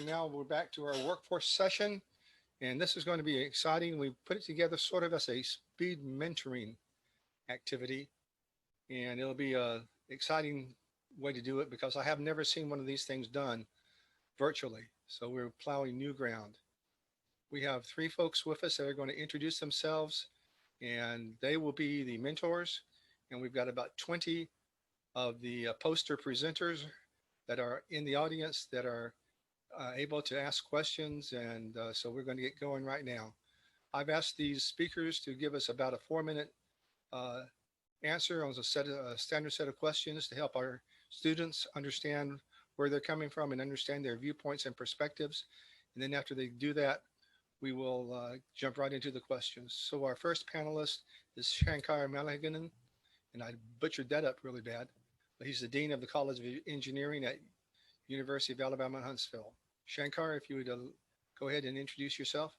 now we're back to our workforce session, and this is going to be exciting. We put it together sort of as a speed mentoring activity, and it'll be a exciting way to do it because I have never seen one of these things done virtually. So we're plowing new ground. We have three folks with us that are going to introduce themselves, and they will be the mentors. And we've got about 20 of the poster presenters that are in the audience that are able to ask questions. And so we're going to get going right now. I've asked these speakers to give us about a 4 minute uh, answer on a standard set of questions to help our students understand where they're coming from and understand their viewpoints and perspectives. And then after they do that, we will jump right into the questions. So our first panelist is Shankar Mahalingam, and I butchered that up really bad, but he's the Dean of the College of Engineering at University of Alabama at Huntsville. Shankar, if you would go ahead and introduce yourself.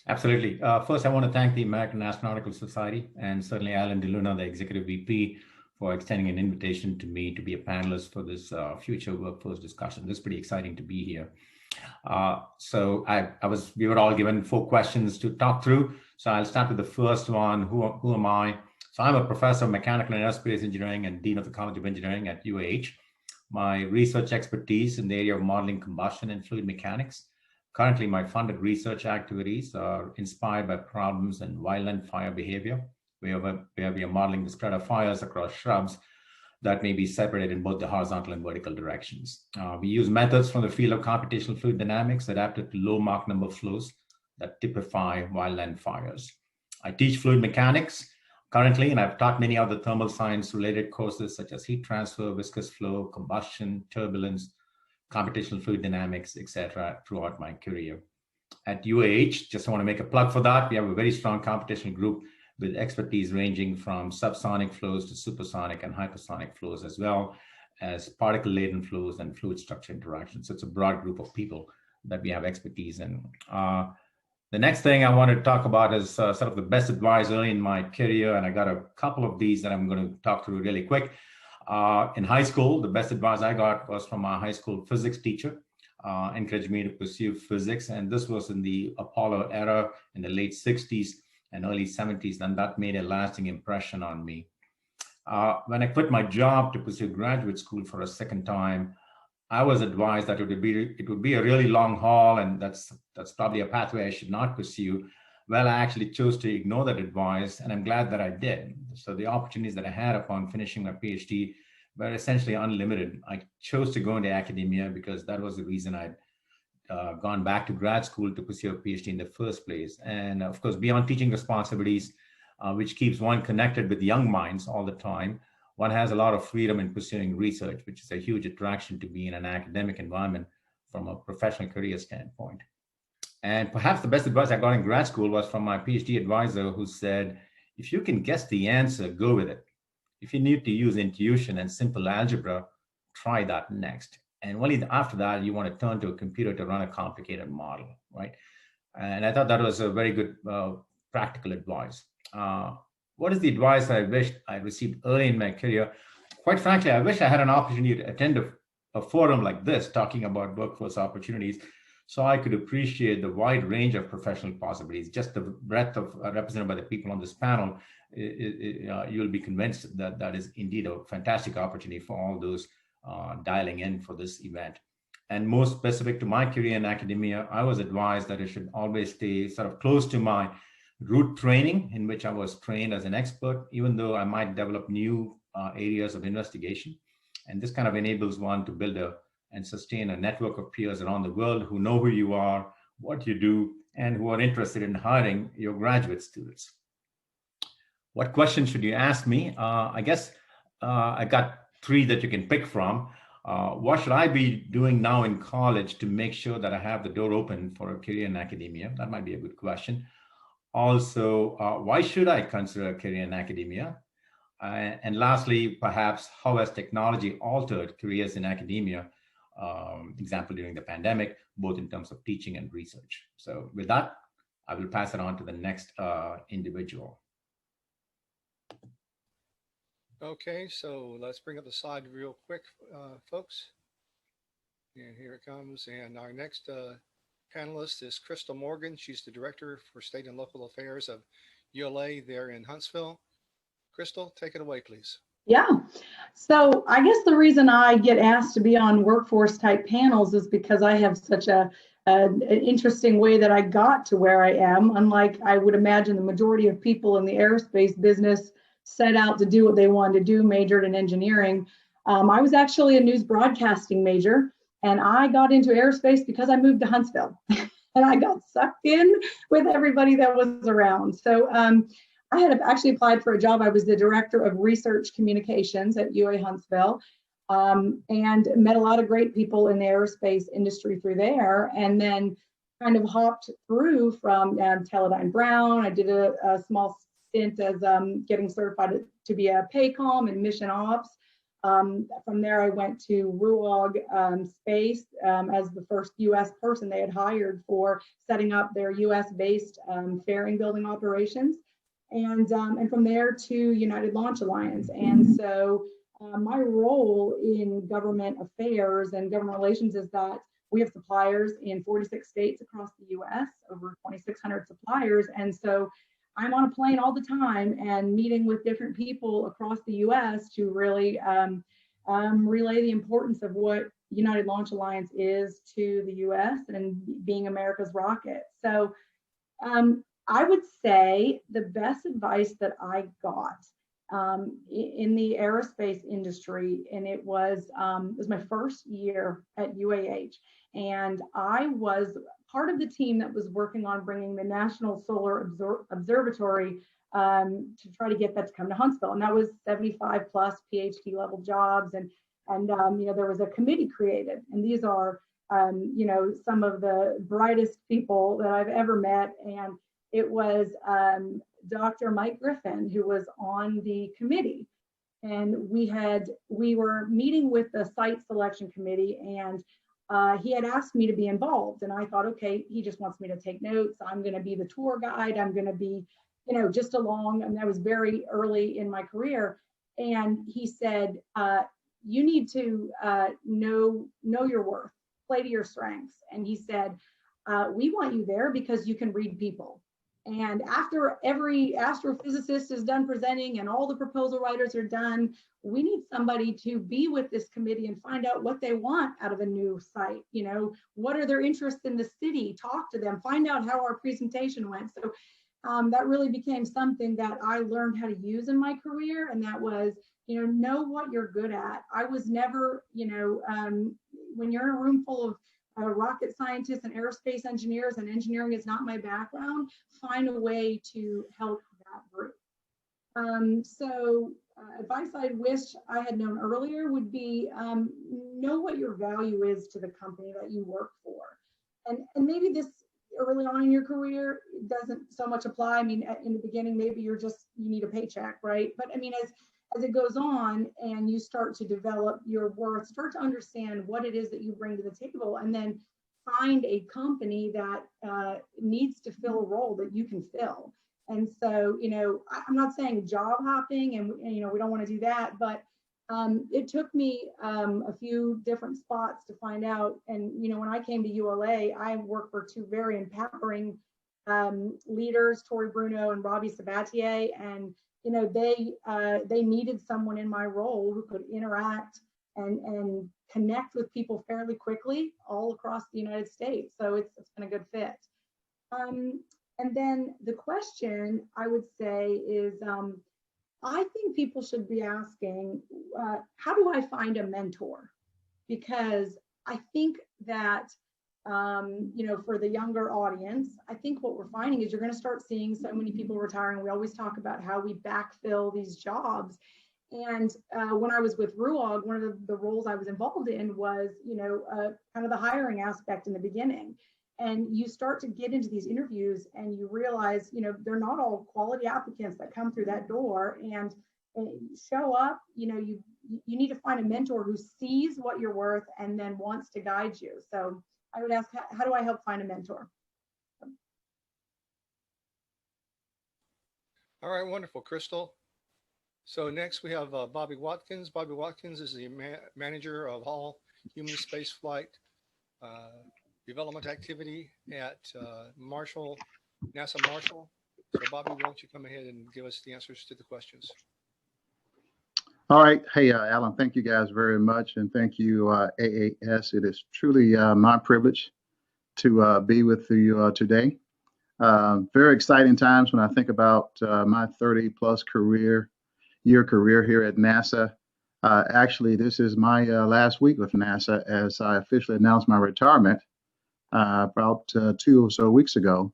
Absolutely. First, I want to thank the American Astronautical Society and certainly Alan DeLuna, the Executive VP, for extending an invitation to me to be a panelist for this future workforce discussion. This is pretty exciting to be here. We were all given 4 questions to talk through. So I'll start with the first one. Who am I? So I'm a professor of mechanical and aerospace engineering and Dean of the College of Engineering at UAH. My research expertise in the area of modeling combustion and fluid mechanics. Currently, my funded research activities are inspired by problems in wildland fire behavior, where we are modeling the spread of fires across shrubs that may be separated in both the horizontal and vertical directions. We use methods from the field of computational fluid dynamics adapted to low Mach number flows that typify wildland fires. I teach fluid mechanics currently, and I've taught many other thermal science related courses such as heat transfer, viscous flow, combustion, turbulence, computational fluid dynamics, etc. throughout my career. At UAH, just want to make a plug for that. We have a very strong computational group with expertise ranging from subsonic flows to supersonic and hypersonic flows, as well as particle-laden flows and fluid structure interactions. So it's a broad group of people that we have expertise in. The next thing I want to talk about is sort of the best advice early in my career, and I got a couple of these that I'm going to talk through really quick. In high school, the best advice I got was from my high school physics teacher, encouraged me to pursue physics. And this was in the Apollo era in the late 60s and early 70s. And that made a lasting impression on me. When I quit my job to pursue graduate school for a second time, I was advised that it would be a really long haul, and that's probably a pathway I should not pursue. Well, I actually chose to ignore that advice, and I'm glad that I did. So the opportunities that I had upon finishing my PhD were essentially unlimited. I chose to go into academia because that was the reason I'd gone back to grad school to pursue a PhD in the first place. And of course, beyond teaching responsibilities, which keeps one connected with young minds all the time, one has a lot of freedom in pursuing research, which is a huge attraction to be in an academic environment from a professional career standpoint. And perhaps the best advice I got in grad school was from my PhD advisor, who said, if you can guess the answer, go with it. If you need to use intuition and simple algebra, try that next. And only after that, you want to turn to a computer to run a complicated model, right? And I thought that was a very good practical advice. What is the advice I wish I received early in my career? Quite frankly, I wish I had an opportunity to attend a forum like this, talking about workforce opportunities, so I could appreciate the wide range of professional possibilities. Just the breadth of represented by the people on this panel, you'll be convinced that that is indeed a fantastic opportunity for all those dialing in for this event. And more specific to my career in academia, I was advised that I should always stay sort of close to my root training, in which I was trained as an expert, even though I might develop new areas of investigation. And this kind of enables one to build and sustain a network of peers around the world who know who you are, what you do, and who are interested in hiring your graduate students. What questions should you ask me? I guess I got 3 that you can pick from. What should I be doing now in college to make sure that I have the door open for a career in academia? That might be a good question. Also, why should I consider a career in academia? And lastly, perhaps, how has technology altered careers in academia? Example, during the pandemic, both in terms of teaching and research. So with that, I will pass it on to the next individual. Okay, so let's bring up the slide real quick, folks. And here it comes. And our next panelist is Chrystal Morgan. She's the Director for State and Local Affairs of ULA there in Huntsville. Chrystal, take it away, please. Yeah. So I guess the reason I get asked to be on workforce type panels is because I have such an interesting way that I got to where I am. Unlike I would imagine the majority of people in the aerospace business set out to do what they wanted to do, majored in engineering. I was actually a news broadcasting major, and I got into aerospace because I moved to Huntsville and I got sucked in with everybody that was around. So I had actually applied for a job. I was the director of research communications at UA Huntsville, and met a lot of great people in the aerospace industry through there, and then kind of hopped through from Teledyne Brown. I did a small stint as getting certified to be a PACOM and mission ops. From there, I went to RUAG Space as the first U.S. person they had hired for setting up their U.S.-based fairing building operations. And from there to United Launch Alliance. And so my role in government affairs and government relations is that we have suppliers in 46 states across the US, over 2,600 suppliers. And so I'm on a plane all the time and meeting with different people across the US to really relay the importance of what United Launch Alliance is to the US and being America's rocket. So I would say the best advice that I got in the aerospace industry, and it was my first year at UAH, and I was part of the team that was working on bringing the National Solar Observatory to try to get that to come to Huntsville, and that was 75 plus PhD level jobs, and there was a committee created, and these are some of the brightest people that I've ever met, and it was Dr. Mike Griffin who was on the committee, and we were meeting with the site selection committee, and he had asked me to be involved, and I thought, okay, he just wants me to take notes. I'm going to be the tour guide. I'm going to be, just along. And that was very early in my career. And he said, you need to know your worth, play to your strengths. And he said, we want you there because you can read people. And after every astrophysicist is done presenting and all the proposal writers are done, we need somebody to be with this committee and find out what they want out of a new site. What are their interests in the city? Talk to them, find out how our presentation went. So that really became something that I learned how to use in my career. And that was, know what you're good at. I was never, when you're in a room full of rocket scientists and aerospace engineers, and engineering is not my background, find a way to help that group. Advice I wish I had known earlier would be know what your value is to the company that you work for. And maybe this early on in your career doesn't so much apply. I mean, in the beginning, maybe you need a paycheck, right? But I mean, as it goes on and you start to develop your worth, start to understand what it is that you bring to the table, and then find a company that needs to fill a role that you can fill. And so, I'm not saying job hopping and we don't want to do that, but it took me a few different spots to find out. And, when I came to ULA, I worked for two very empowering leaders, Tori Bruno and Robbie Sabatier, and they needed someone in my role who could interact and connect with people fairly quickly all across the United States. So it's been a good fit. And then the question I would say is, I think people should be asking, how do I find a mentor? Because I think that for the younger audience, I think what we're finding is you're going to start seeing so many people retiring. We always talk about how we backfill these jobs. And when I was with RUAG, one of the roles I was involved in was, kind of the hiring aspect in the beginning. And you start to get into these interviews and you realize, they're not all quality applicants that come through that door and show up. You need to find a mentor who sees what you're worth and then wants to guide you. So I would ask, how do I help find a mentor? All right, wonderful, Chrystal. So next we have Bobby Watkins. Bobby Watkins is the manager of all human spaceflight development activity at NASA Marshall. So Bobby, why don't you come ahead and give us the answers to the questions? All right. Hey, Alan, thank you guys very much. And thank you, AAS. It is truly my privilege to be with you today. Very exciting times when I think about my 30-plus career here at NASA. Actually, this is my last week with NASA as I officially announced my retirement about 2 or so weeks ago.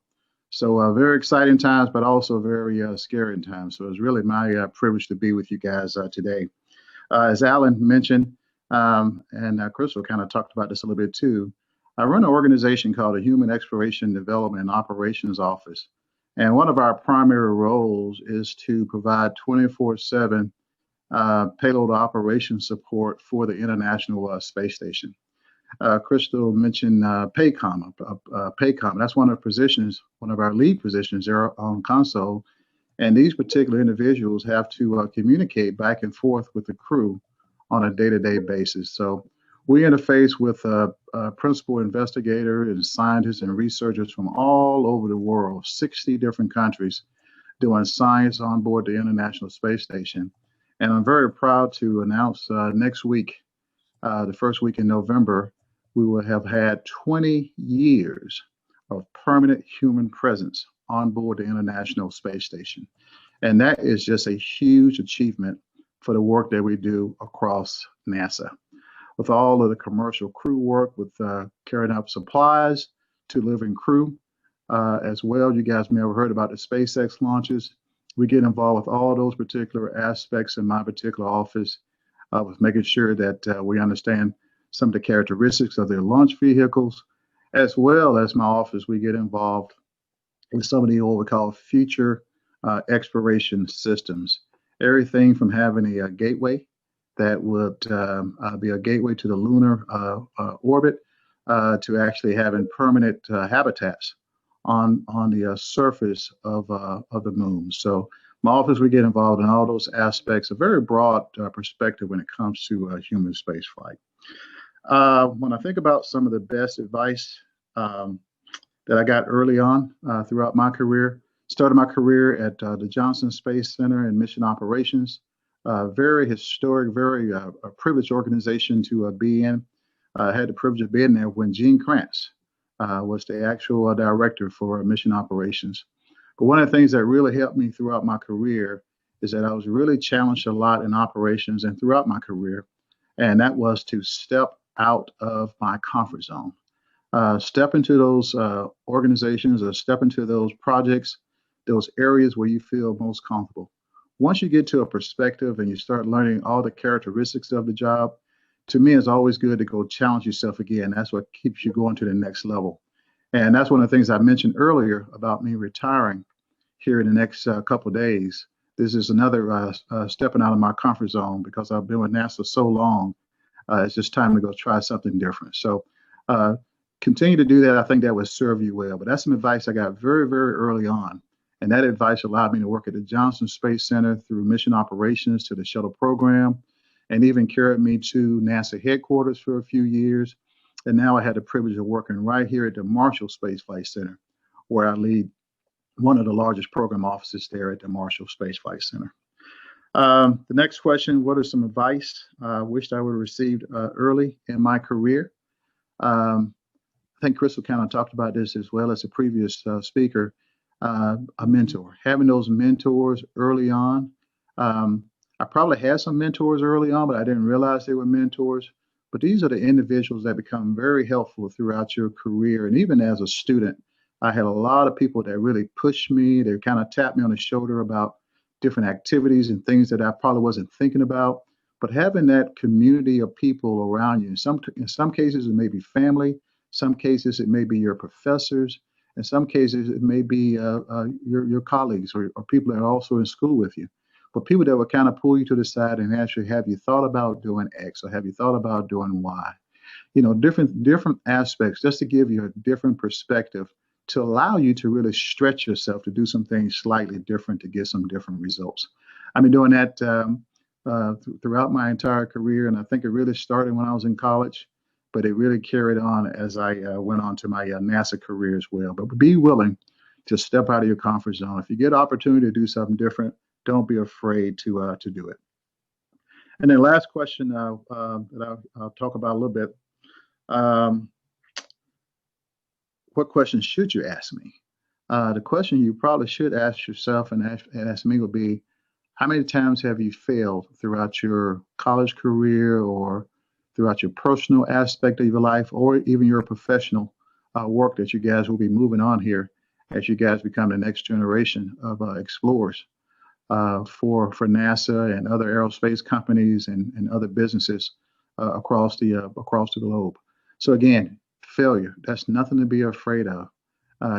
So very exciting times, but also very scary times. So it's really my privilege to be with you guys today. As Alan mentioned, and Chrystal kind of talked about this a little bit too, I run an organization called the Human Exploration Development and Operations Office. And one of our primary roles is to provide 24/7 payload operation support for the International Space Station. Chrystal mentioned PACOM. PACOM, that's one of our lead positions there on console. And these particular individuals have to communicate back and forth with the crew on a day-to-day basis. So we interface with principal investigators and scientists and researchers from all over the world, 60 different countries, doing science on board the International Space Station. And I'm very proud to announce next week, the first week in November, we will have had 20 years of permanent human presence on board the International Space Station. And that is just a huge achievement for the work that we do across NASA. With all of the commercial crew work, with carrying out supplies to living crew as well. You guys may have heard about the SpaceX launches. We get involved with all those particular aspects in my particular office with making sure that we understand some of the characteristics of their launch vehicles, as well as my office, we get involved with some of the what we call future exploration systems. Everything from having a gateway that would be a gateway to the lunar orbit to actually having permanent habitats on the surface of the moon. So my office, we get involved in all those aspects, a very broad perspective when it comes to human space flight. When I think about some of the best advice that I got early on throughout my career, started my career at the Johnson Space Center in Mission Operations. Very historic, very privileged organization to be in. I had the privilege of being there when Gene Kranz was the actual director for mission operations. But one of the things that really helped me throughout my career is that I was really challenged a lot in operations and throughout my career, and that was to step out of my comfort zone. Step into those organizations or step into those projects, those areas where you feel most comfortable. Once you get to a perspective and you start learning all the characteristics of the job, to me, it's always good to go challenge yourself again. That's what keeps you going to the next level. And that's one of the things I mentioned earlier about me retiring here in the next couple of days. This is another stepping out of my comfort zone because I've been with NASA so long. It's just time to go try something different. So continue to do that. I think that would serve you well. But that's some advice I got very, very early on. And that advice allowed me to work at the Johnson Space Center through mission operations to the shuttle program, and even carried me to NASA headquarters for a few years. And now I had the privilege of working right here at the Marshall Space Flight Center, where I lead one of the largest program offices there at the Marshall Space Flight Center. The next question, what are some advice I wished I would have received early in my career? I think Chrystal kind of talked about this as well as the previous speaker, a mentor. Having those mentors early on. I probably had some mentors early on, but I didn't realize they were mentors. But these are the individuals that become very helpful throughout your career. And even as a student, I had a lot of people that really pushed me. They kind of tapped me on the shoulder about different activities and things that I probably wasn't thinking about. But having that community of people around you, in some cases it may be family, some cases it may be your professors, in some cases it may be your colleagues or people that are also in school with you. But people that will kind of pull you to the side and actually have you thought about doing X or have you thought about doing Y? You know, different aspects just to give you a different perspective to allow you to really stretch yourself to do some things slightly different to get some different results. I've been doing that throughout my entire career, and I think it really started when I was in college. but it really carried on as I went on to my NASA career as well. But be willing to step out of your comfort zone. If you get an opportunity to do something different, don't be afraid to do it. And then last question that I'll talk about a little bit. What questions should you ask me? The question you probably should ask yourself and ask me would be, how many times have you failed throughout your college career or throughout your personal aspect of your life or even your professional work that you guys will be moving on here as you guys become the next generation of explorers for NASA and other aerospace companies and other businesses across the globe. So again, failure, that's nothing to be afraid of.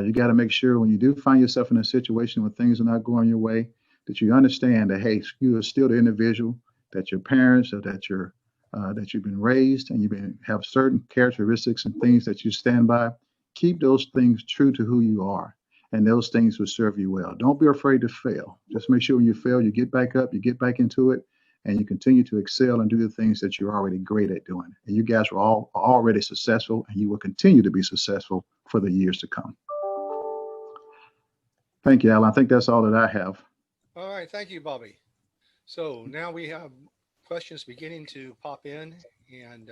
You got to make sure when you do find yourself in a situation where things are not going your way, that you understand that, hey, you are still the individual, that your parents or that you've been raised and have certain characteristics and things that you stand by. Keep those things true to who you are, and those things will serve you well. Don't be afraid to fail. Just make sure when you fail, you get back up, you get back into it, and you continue to excel and do the things that you're already great at doing. And you guys are all already successful, and you will continue to be successful for the years to come. Thank you, Alan. I think that's all that I have. All right, thank you, Bobby. So now we have questions beginning to pop in, and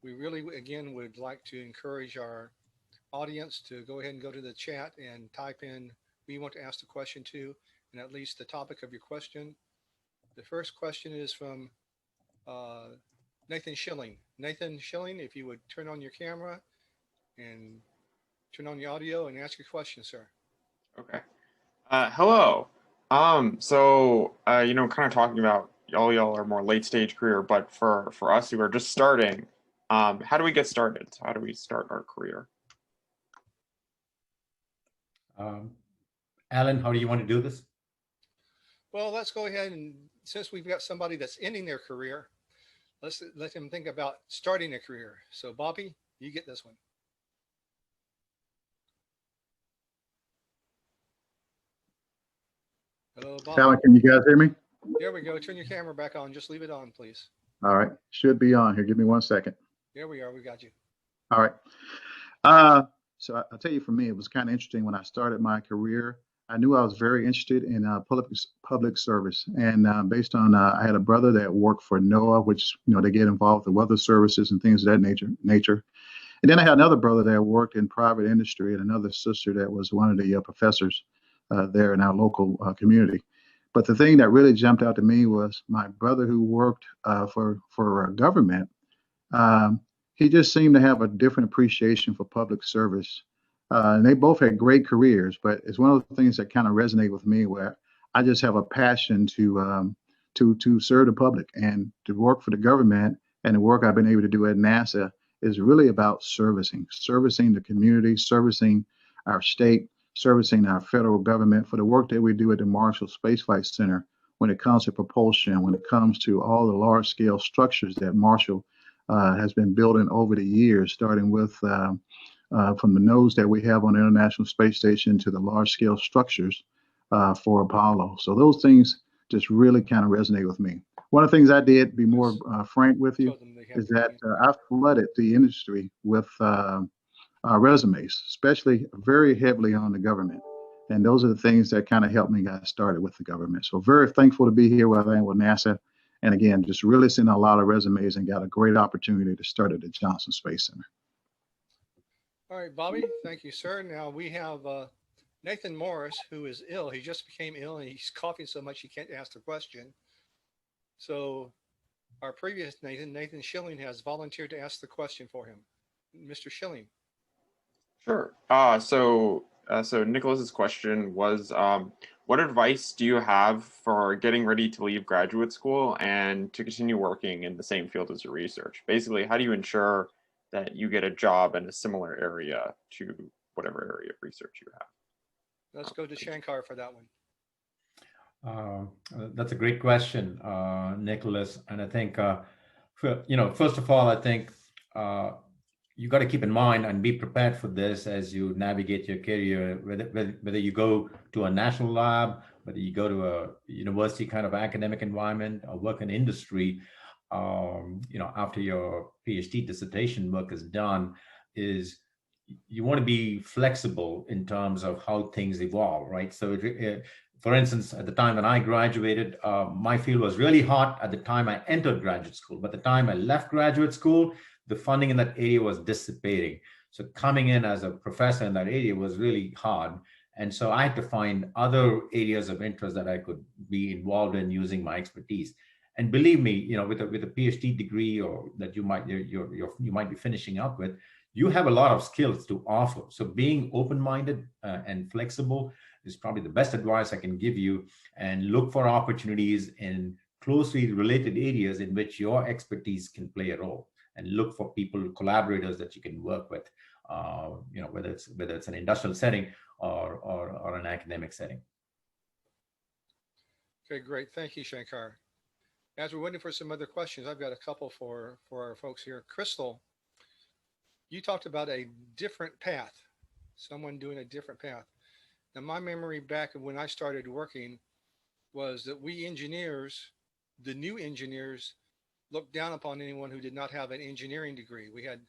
we really, again, would like to encourage our audience to go ahead and go to the chat and type in who you want to ask the question to, and at least the topic of your question. The first question is from Nathan Schilling. Nathan Schilling, if you would turn on your camera and turn on your audio and ask your question, sir. Okay. Hello. Kind of talking about y'all are more late stage career, but for us who are just starting, how do we get started? How do we start our career? Alan, how do you want to do this? Well, let's go ahead and since we've got somebody that's ending their career, let's let them think about starting a career. So Bobby, you get this one. Hello, Bobby. Alan, can you guys hear me? There we go. Turn your camera back on. Just leave it on, please. All right. Should be on here. Give me 1 second. There we are. We got you. All right. So I'll tell you, for me, it was kind of interesting when I started my career. I knew I was very interested in public service, and based on I had a brother that worked for NOAA, which they get involved with the weather services and things of that nature. And then I had another brother that worked in private industry, and another sister that was one of the professors there in our local community. But the thing that really jumped out to me was my brother who worked for government. He just seemed to have a different appreciation for public service. And they both had great careers, but it's one of the things that kind of resonate with me, where I just have a passion to serve the public and to work for the government. And the work I've been able to do at NASA is really about servicing the community, servicing our state, servicing our federal government for the work that we do at the Marshall Space Flight Center when it comes to propulsion, when it comes to all the large scale structures that Marshall has been building over the years, starting with from the nose that we have on the International Space Station to the large scale structures for Apollo. So those things just really kind of resonate with me. One of the things I did, to be more frank with you, is that I flooded the industry with resumes, especially very heavily on the government. And those are the things that kind of helped me get started with the government. So very thankful to be here where I am with NASA. And again, just really sent a lot of resumes and got a great opportunity to start at the Johnson Space Center. All right, Bobby, thank you, sir. Now we have Nathan Morris, who is ill. He just became ill and he's coughing so much he can't ask the question. So our previous Nathan Schilling, has volunteered to ask the question for him. Mr. Schilling. Sure. So Nicholas's question was, what advice do you have for getting ready to leave graduate school and to continue working in the same field as your research? Basically, how do you ensure that you get a job in a similar area to whatever area of research you have? Let's go to Shankar for that one. That's a great question, Nicholas. And I think, first of all, I think you got to keep in mind and be prepared for this as you navigate your career, whether you go to a national lab, whether you go to a university kind of academic environment or work in industry. after your PhD dissertation work is done, is you want to be flexible in terms of how things evolve, right? So, for instance, at the time when I graduated, my field was really hot at the time I entered graduate school. But the time I left graduate school, the funding in that area was dissipating. So coming in as a professor in that area was really hard. And so I had to find other areas of interest that I could be involved in using my expertise. And believe me, with a PhD degree or that you might be finishing up with, you have a lot of skills to offer. So being open-minded and flexible is probably the best advice I can give you, and look for opportunities in closely related areas in which your expertise can play a role, and look for people, collaborators that you can work with, whether it's an industrial setting or an academic setting. Okay, great. Thank you, Shankar. As we're waiting for some other questions, I've got a couple for our folks here. Chrystal, you talked about a different path, someone doing a different path. Now, my memory back of when I started working was that we engineers, the new engineers, looked down upon anyone who did not have an engineering degree. We had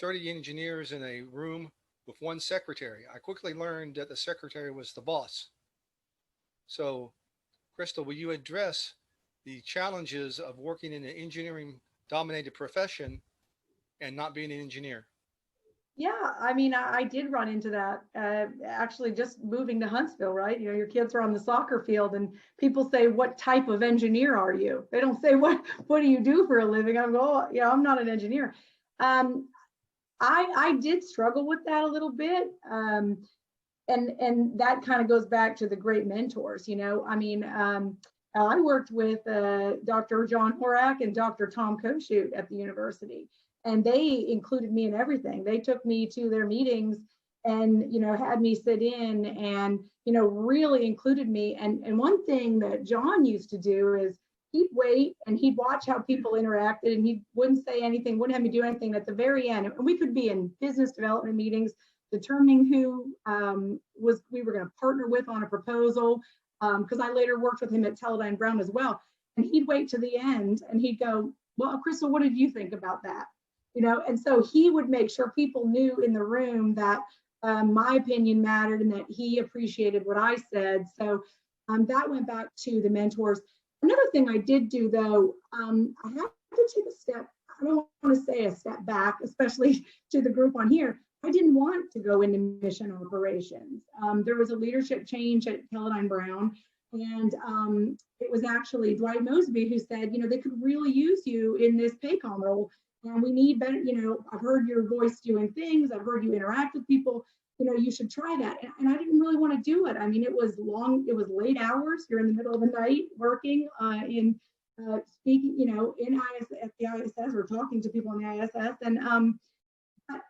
30 engineers in a room with one secretary. I quickly learned that the secretary was the boss. So, Chrystal, will you address the challenges of working in an engineering dominated profession and not being an engineer? Yeah, I mean, I did run into that. Actually, just moving to Huntsville, right? Your kids are on the soccer field, and people say, "What type of engineer are you?" They don't say, "What do you do for a living?" I'm going, "Oh, yeah, I'm not an engineer." I did struggle with that a little bit, and that kind of goes back to the great mentors. I mean, I worked with Dr. John Horak and Dr. Tom Koshut at the university. And they included me in everything. They took me to their meetings and, had me sit in and, really included me. And one thing that John used to do is he'd wait and he'd watch how people interacted, and he wouldn't say anything, wouldn't have me do anything. At the very end, and we could be in business development meetings determining who we were going to partner with on a proposal, because I later worked with him at Teledyne Brown as well. And he'd wait to the end and he'd go, "Well, Chrystal, what did you think about that?" And so he would make sure people knew in the room that my opinion mattered and that he appreciated what I said. So that went back to the mentors. Another thing I did do, though, I had to take a step, I don't want to say a step back, especially to the group on here. I didn't want to go into mission operations. There was a leadership change at Teledyne Brown, and it was actually Dwight Mosby who said, they could really use you in this PACOM role. And we need better, I've heard your voice doing things. I've heard you interact with people. You should try that. And I didn't really want to do it. I mean, it was late hours. You're in the middle of the night working in speaking, in at the ISS or talking to people in the ISS. And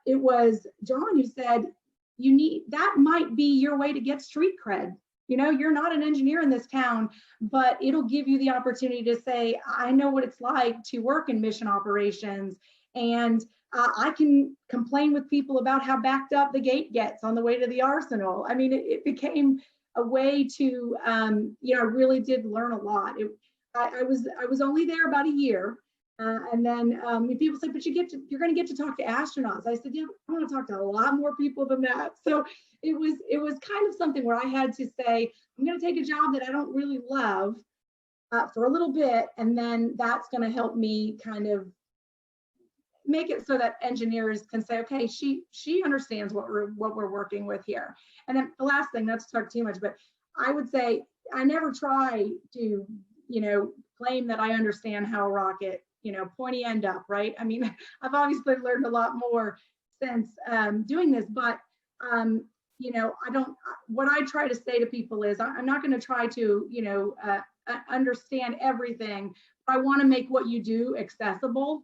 it was John who said, that might be your way to get street cred. You're not an engineer in this town, but it'll give you the opportunity to say, I know what it's like to work in mission operations, and I can complain with people about how backed up the gate gets on the way to the arsenal. I mean, it became a way to, I really did learn a lot. I was only there about a year. And then people say, but you're going to get to talk to astronauts. I said, yeah, I want to talk to a lot more people than that. So it was kind of something where I had to say, I'm going to take a job that I don't really love for a little bit, and then that's going to help me kind of make it so that engineers can say, okay, she understands what we're working with here. And then the last thing, not to talk too much, but I would say I never try to, claim that I understand how a rocket, pointy end up, right? I mean, I've obviously learned a lot more since doing this, but what I try to say to people is I'm not going to try to, understand everything, but I want to make what you do accessible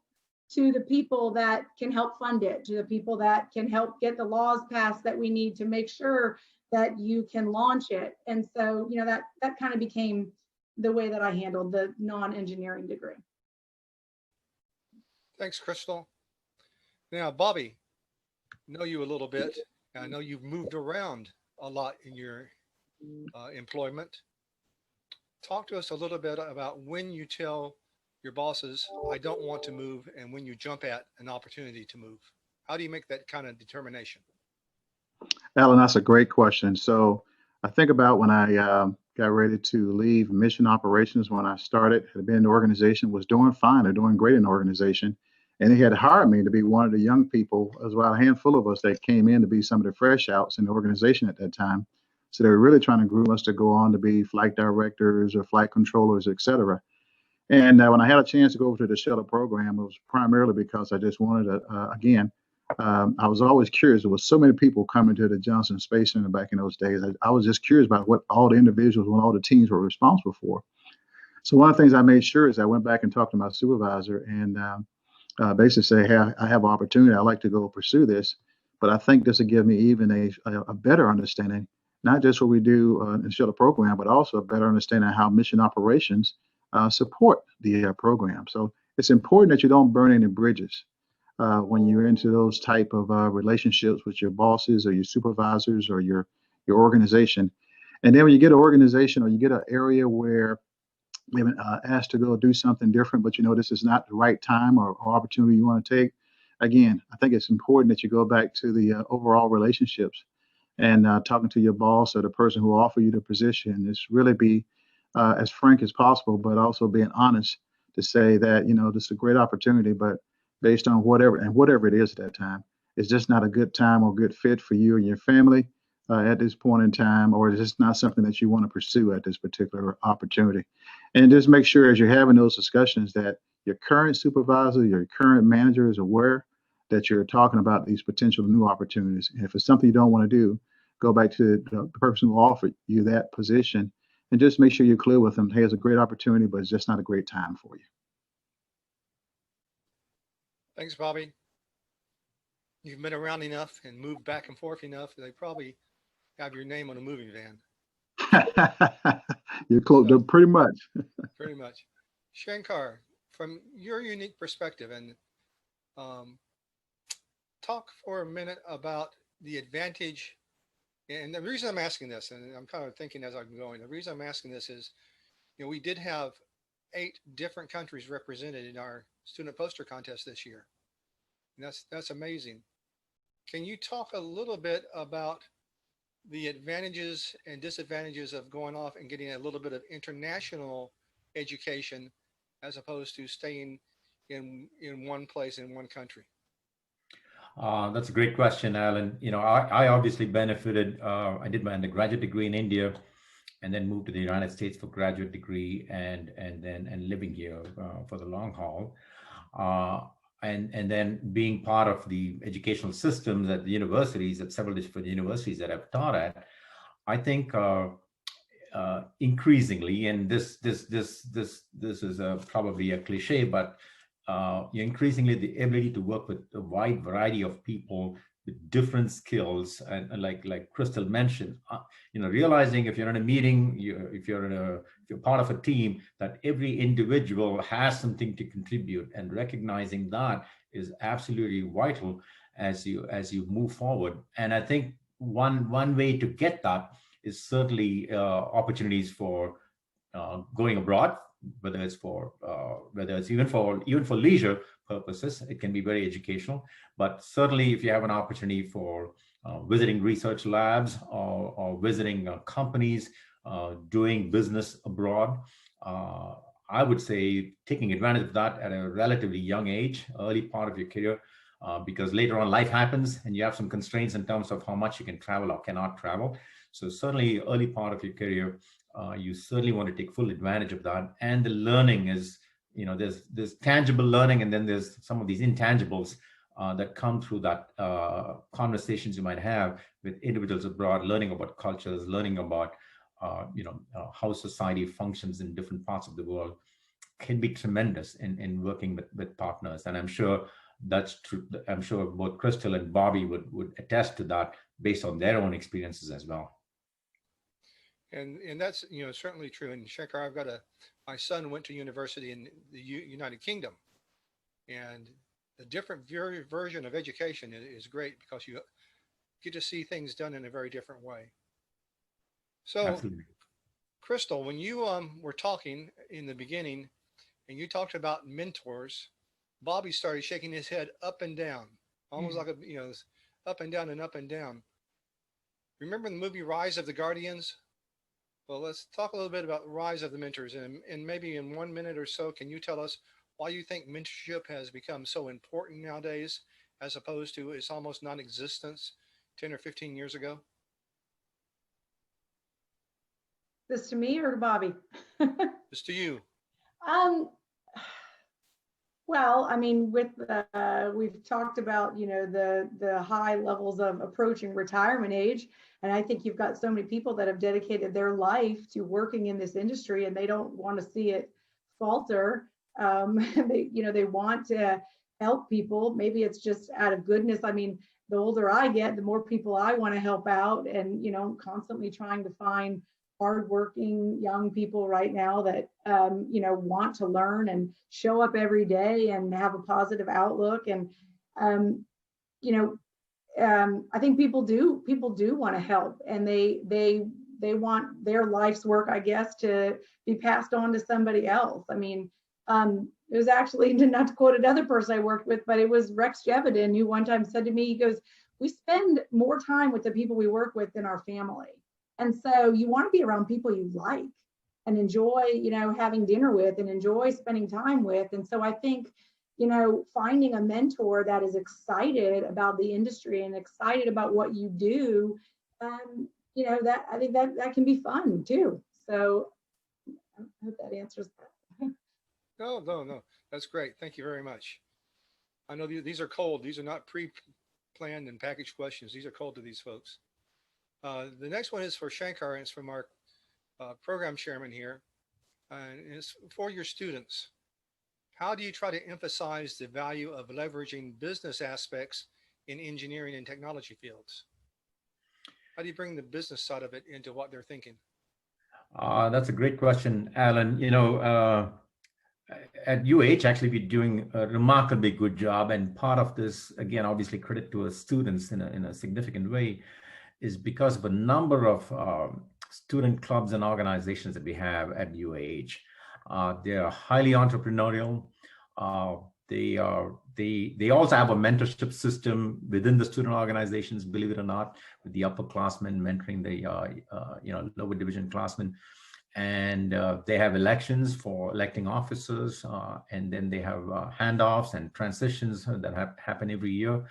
to the people that can help fund it, to the people that can help get the laws passed that we need to make sure that you can launch it. And so, that kind of became the way that I handled the non-engineering degree. Thanks, Chrystal. Now, Bobby, know you a little bit. I know you've moved around a lot in your employment. Talk to us a little bit about when you tell your bosses, I don't want to move, and when you jump at an opportunity to move? How do you make that kind of determination? Alan, that's a great question. So I think about when I got ready to leave mission operations when I started, had been in the organization, was doing fine or doing great in the organization. And he had hired me to be one of the young people, as well, a handful of us that came in to be some of the fresh outs in the organization at that time. So they were really trying to groom us to go on to be flight directors or flight controllers, et cetera. And when I had a chance to go over to the shuttle program, it was primarily because I just wanted to, again, I was always curious. There was so many people coming to the Johnson Space Center back in those days. I was just curious about what all the individuals and all the teams were responsible for. So one of the things I made sure is I went back and talked to my supervisor and basically say, hey, I have an opportunity. I'd like to go pursue this, but I think this will give me even a better understanding, not just what we do in the shuttle program, but also a better understanding of how mission operations support the program. So it's important that you don't burn any bridges when you're into those type of relationships with your bosses or your supervisors or your organization. And then when you get an organization or you get an area where maybe asked to go do something different, but you know this is not the right time or opportunity you want to take. Again, I think it's important that you go back to the overall relationships and talking to your boss or the person who offered you the position is really be as frank as possible, but also being honest to say that you know this is a great opportunity, but based on whatever it is at that time, it's just not a good time or good fit for you and your family at this point in time, or it's just not something that you want to pursue at this particular opportunity. And just make sure as you're having those discussions that your current supervisor, your current manager is aware that you're talking about these potential new opportunities. And if it's something you don't want to do, go back to the person who offered you that position and just make sure you're clear with them. Hey, it's a great opportunity, but it's just not a great time for you. Thanks, Bobby. You've been around enough and moved back and forth enough. They probably have your name on a moving van. You're close, So, pretty much. pretty much. Shankar, from your unique perspective, and um, talk for a minute about the advantage. And the reason I'm asking this, and I'm kind of thinking as I'm going, the reason I'm asking this is, you know, we did have 8 different countries represented in our student poster contest this year. And that's amazing. Can you talk a little bit about the advantages and disadvantages of going off and getting a little bit of international education as opposed to staying in one place in one country? That's a great question, Alan. You know, I obviously benefited. I did my undergraduate degree in India, and then moved to the United States for graduate degree, and living here for the long haul. And then being part of the educational systems at the universities, at several different universities that I've taught at, I think increasingly, and this is probably a cliche, but increasingly the ability to work with a wide variety of people with different skills, and like Chrystal mentioned, you know, realizing if you're in a meeting, if you're part of a team, that every individual has something to contribute, and recognizing that is absolutely vital as you move forward. And I think one way to get that is certainly opportunities for going abroad, whether it's even for leisure purposes. It can be very educational, but certainly if you have an opportunity for visiting research labs or visiting companies, doing business abroad, I would say taking advantage of that at a relatively young age, early part of your career, because later on life happens and you have some constraints in terms of how much you can travel or cannot travel. So certainly early part of your career, you certainly want to take full advantage of that. And the learning is, you know, there's tangible learning, and then there's some of these intangibles that come through that conversations you might have with individuals abroad, learning about cultures, learning about how society functions in different parts of the world, can be tremendous in working with partners. And I'm sure that's true. I'm sure both Chrystal and Bobby would attest to that based on their own experiences as well. And that's, you know, certainly true. And Shankar, my son went to university in the United Kingdom, and the different version of education is great because you get to see things done in a very different way. So, Absolutely. Chrystal, when you were talking in the beginning, and you talked about mentors, Bobby started shaking his head up and down, almost like up and down and up and down. Remember the movie Rise of the Guardians? Well, let's talk a little bit about the rise of the mentors, and maybe in 1 minute or so, can you tell us why you think mentorship has become so important nowadays, as opposed to its almost non-existence 10 or 15 years ago? This to me or to Bobby? It's to you. Well, I mean, we've talked about, the high levels of approaching retirement age. And I think you've got so many people that have dedicated their life to working in this industry, and they don't want to see it falter. They want to help people. Maybe it's just out of goodness. I mean, the older I get, the more people I want to help out, and, constantly trying to find hardworking young people right now that, want to learn and show up every day and have a positive outlook. And, I think people do want to help, and they want their life's work, I guess, to be passed on to somebody else. I mean, it was actually, not to quote another person I worked with, but it was Rex Jeviden who one time said to me, he goes, "We spend more time with the people we work with than our family." And so you want to be around people you like and enjoy, having dinner with and enjoy spending time with. And so I think, finding a mentor that is excited about the industry and excited about what you do, that I think that can be fun too. So I hope that answers that. No. That's great. Thank you very much. I know these are cold. These are not pre-planned and packaged questions. These are cold to these folks. The next one is for Shankar, and it's from our program chairman here. And it's for your students. How do you try to emphasize the value of leveraging business aspects in engineering and technology fields? How do you bring the business side of it into what they're thinking? That's a great question, Alan. At UH, actually, we're doing a remarkably good job. And part of this, again, obviously credit to our students in a significant way, is because of a number of student clubs and organizations that we have at UH. They are highly entrepreneurial. They also have a mentorship system within the student organizations, believe it or not, with the upperclassmen mentoring the lower division classmen. And they have elections for electing officers, and then they have handoffs and transitions that happen every year.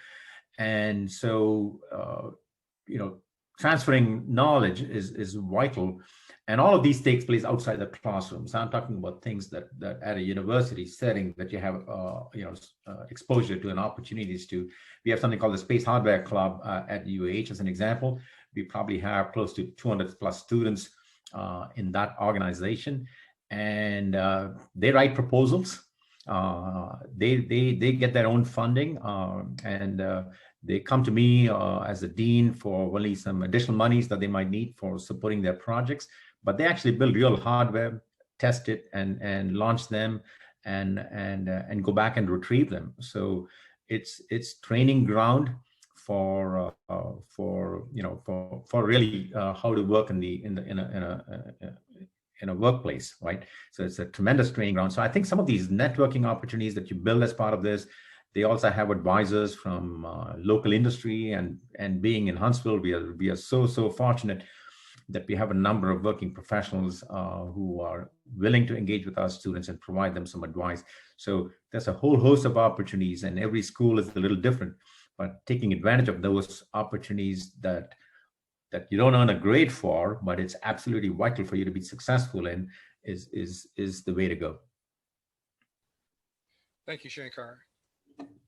And so, transferring knowledge is vital. And all of these takes place outside the classroom. So I'm talking about things that at a university setting that you have exposure to and opportunities to. We have something called the Space Hardware Club at UH as an example. We probably have close to 200 plus students in that organization, and they write proposals. They get their own funding, and they come to me as a dean for only some additional monies that they might need for supporting their projects. But they actually build real hardware, test it, and launch them, and go back and retrieve them. So it's training ground for really how to work in a workplace, right? So it's a tremendous training ground. So I think some of these networking opportunities that you build as part of this, they also have advisors from local industry, and being in Huntsville, we are so fortunate that we have a number of working professionals who are willing to engage with our students and provide them some advice. So there's a whole host of opportunities, and every school is a little different, but taking advantage of those opportunities that you don't earn a grade for, but it's absolutely vital for you to be successful in, is the way to go. Thank you, Shankar.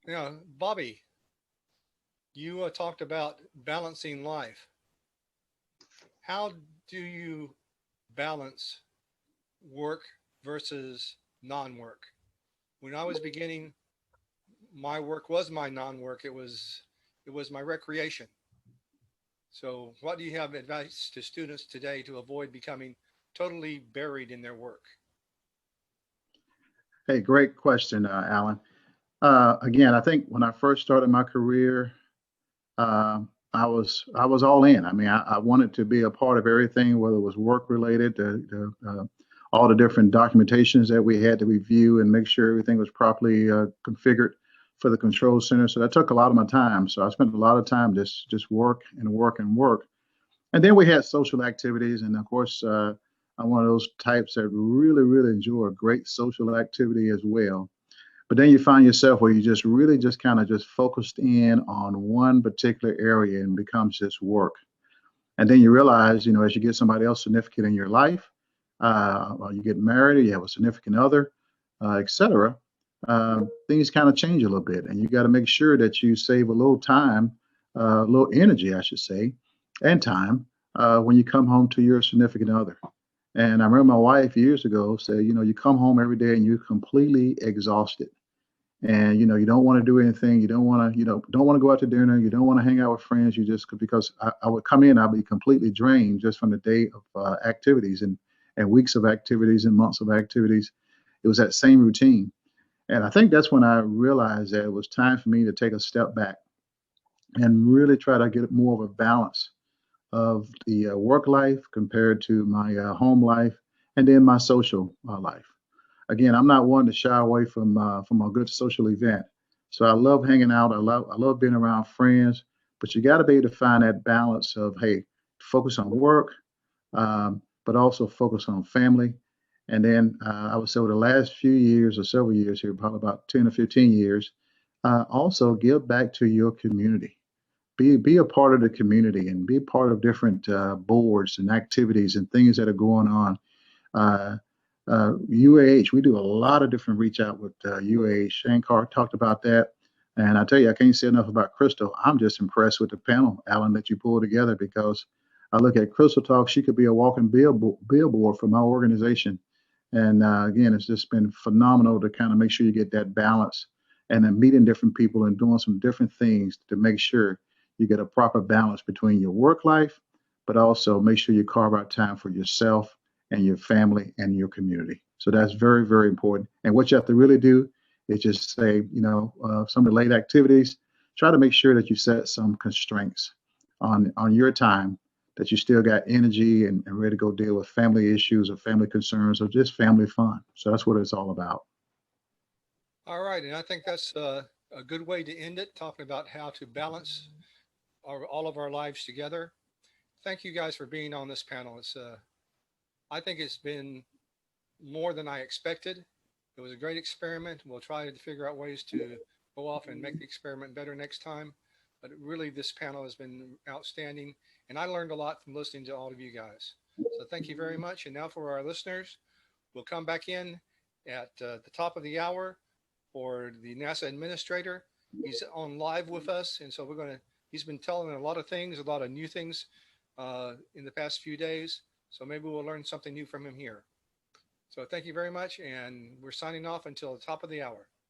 Now, Bobby, you talked about balancing life. How do you balance work versus non-work? When I was beginning, my work was my non-work. It was my recreation. So what do you have advice to students today to avoid becoming totally buried in their work? Hey, great question, Alan. Again, I think when I first started my career, I was all in. I mean, I wanted to be a part of everything, whether it was work related, all the different documentations that we had to review and make sure everything was properly configured for the control center. So that took a lot of my time. So I spent a lot of time just work and work and work. And then we had social activities. And of course, I'm one of those types that really, really enjoy a great social activity as well. But then you find yourself where you just really just kind of just focused in on one particular area and becomes just work. And then you realize, you know, as you get somebody else significant in your life, or you get married, or you have a significant other, etc., things kind of change a little bit. And you got to make sure that you save a little time, a little energy, I should say, and time when you come home to your significant other. And I remember my wife years ago said, you know, you come home every day and you're completely exhausted. And you know, you don't want to do anything. You don't want to, don't want to go out to dinner. You don't want to hang out with friends. You just, because I would come in, I'd be completely drained just from the day of activities and weeks of activities and months of activities. It was that same routine. And I think that's when I realized that it was time for me to take a step back and really try to get more of a balance of the work life compared to my home life and then my social life. Again, I'm not one to shy away from a good social event. So I love hanging out. I love being around friends, but you got to be able to find that balance of, hey, focus on work, but also focus on family. And then I would say over the last few years or several years here, probably about 10 or 15 years, also give back to your community. Be a part of the community and be a part of different boards and activities and things that are going on. Uh, UAH, we do a lot of different reach out with UAH. Shankar talked about that. And I tell you, I can't say enough about Chrystal. I'm just impressed with the panel, Alan, that you pulled together, because I look at Chrystal Talk, she could be a walking billboard for my organization. And again, it's just been phenomenal to kind of make sure you get that balance and then meeting different people and doing some different things to make sure you get a proper balance between your work life, but also make sure you carve out time for yourself and your family and your community. So that's very, very important. And what you have to really do is just say, some of the late activities, try to make sure that you set some constraints on your time, that you still got energy and ready to go deal with family issues or family concerns or just family fun. So that's what it's all about. All right. And I think that's a good way to end it, talking about how to balance all of our lives together. Thank you guys for being on this panel. I think it's been more than I expected. It was a great experiment. We'll try to figure out ways to go off and make the experiment better next time. But really, this panel has been outstanding, and I learned a lot from listening to all of you guys. So thank you very much. And now for our listeners, we'll come back in at the top of the hour for the NASA administrator. He's on live with us, and so he's been telling a lot of things, a lot of new things in the past few days. So maybe we'll learn something new from him here. So thank you very much. And we're signing off until the top of the hour.